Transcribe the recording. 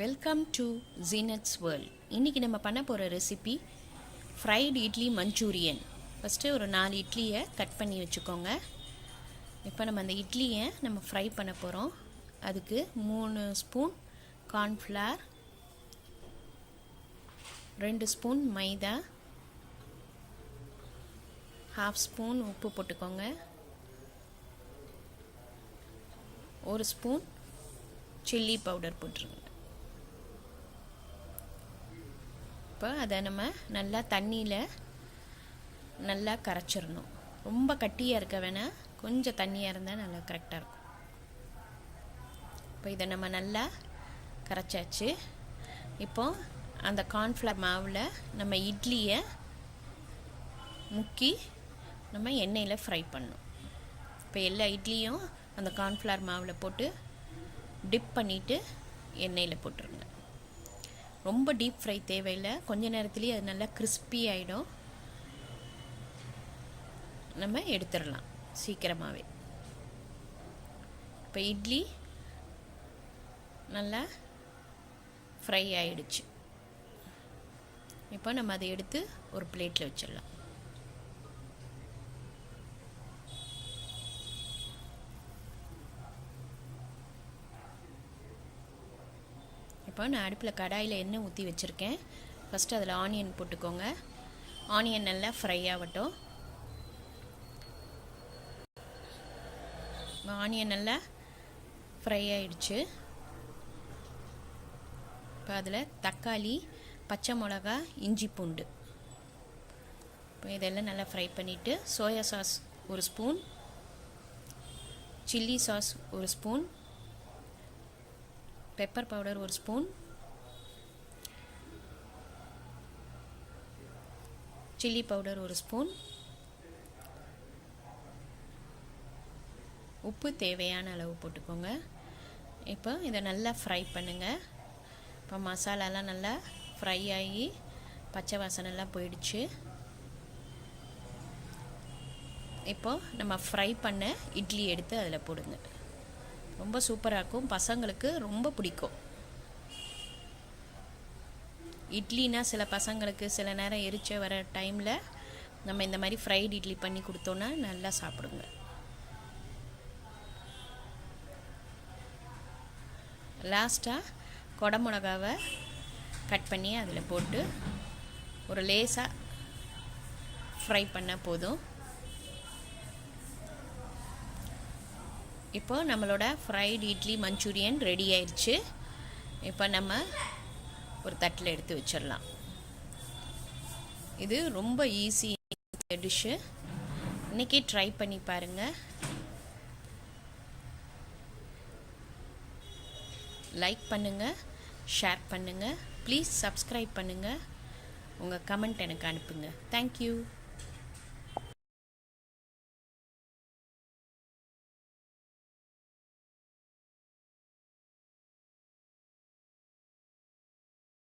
Welcome to Zeenath's world. இன்றைக்கி நம்ம பண்ண போகிற recipe fried idli Manchurian. First ஒரு 4 இட்லியை கட் பண்ணி வச்சுக்கோங்க. இப்போ நம்ம அந்த இட்லியை நம்ம ஃப்ரை பண்ண போகிறோம். அதுக்கு 3 ஸ்பூன் கார்ன்ஃப்ளவர், 2 ஸ்பூன் மைதா, 1/2 ஸ்பூன் உப்பு போட்டுக்கோங்க, 1 ஸ்பூன் சில்லி பவுடர் போட்டுருங்க. இப்போ அதை நம்ம நல்லா தண்ணியில் நல்லா கரைச்சிடணும். ரொம்ப கட்டியாக இருக்க வேணாம், கொஞ்சம் தண்ணியாக இருந்தால் நல்லா கரெக்டாக இருக்கும். இப்போ இதை நம்ம நல்லா கரைச்சாச்சு. இப்போ அந்த கார்ன்ஃப்ளவர் மாவில் நம்ம இட்லியை முக்கி நம்ம எண்ணெயில் ஃப்ரை பண்ணணும். இப்போ எல்லா இட்லியும் அந்த கார்ன்ஃப்ளவர் மாவில் போட்டு டிப் பண்ணிவிட்டு எண்ணெயில் போட்டுருங்க. ரொம்ப டீப் ஃப்ரை தேவையில்லை, கொஞ்ச நேரத்துலேயே அது நல்லா கிறிஸ்பி ஆகிடும். நம்ம எடுத்துடலாம் சீக்கிரமாகவே. இப்போ இட்லி நல்லா ஃப்ரை ஆகிடுச்சு. இப்போ நம்ம அதை எடுத்து ஒரு பிளேட்டில் வச்சிடலாம். இப்போ நான் அடுப்பில் கடாயில் எண்ணெய் ஊற்றி வச்சுருக்கேன். ஃபஸ்ட்டு அதில் ஆனியன் போட்டுக்கோங்க. ஆனியன் நல்லா ஃப்ரை ஆகட்டும். ஆனியன் நல்லா ஃப்ரை ஆகிடுச்சு. இப்போ அதில் தக்காளி, பச்சை மிளகா, இஞ்சி பூண்டு, இப்போ இதெல்லாம் நல்லா ஃப்ரை பண்ணிவிட்டு soya sauce 1 spoon, chilli sauce 1 spoon, pepper powder 1 spoon, chilli powder 1 spoon, உப்பு தேவையான அளவு போட்டுக்கோங்க. இப்போ இதை நல்லா ஃப்ரை பண்ணுங்கள். இப்போ மசாலாலாம் நல்லா ஃப்ரை ஆகி பச்சை வாசனைலாம் போயிடுச்சு. இப்போ நம்ம ஃப்ரை பண்ண இட்லி எடுத்து அதில் போடுங்க. ரொம்ப சூப்பராக இருக்கும், பசங்களுக்கு ரொம்ப பிடிக்கும். இட்லினா சில பசங்களுக்கு சில நேரம் எரிச்ச வர டைமில் நம்ம இந்த மாதிரி ஃப்ரைடு இட்லி பண்ணி கொடுத்தோன்னா நல்லா சாப்பிடுங்க. லாஸ்ட்டாக குடமிளகாவை கட் பண்ணி அதில் போட்டு ஒரு லேசாக ஃப்ரை பண்ணால் போதும். இப்போ நம்மளோட ஃப்ரைடு இட்லி மஞ்சூரியன் ரெடி ஆயிடுச்சு. இப்போ நம்ம ஒரு தட்டில் எடுத்து வச்சிடலாம். இது ரொம்ப ஈஸி டிஷ்ஷு. இன்றைக்கி ட்ரை பண்ணி பாருங்கள். லைக் பண்ணுங்கள், ஷேர் பண்ணுங்கள், ப்ளீஸ் சப்ஸ்கிரைப் பண்ணுங்கள். உங்கள் கமெண்ட் எனக்கு அனுப்புங்க. தேங்க்யூ.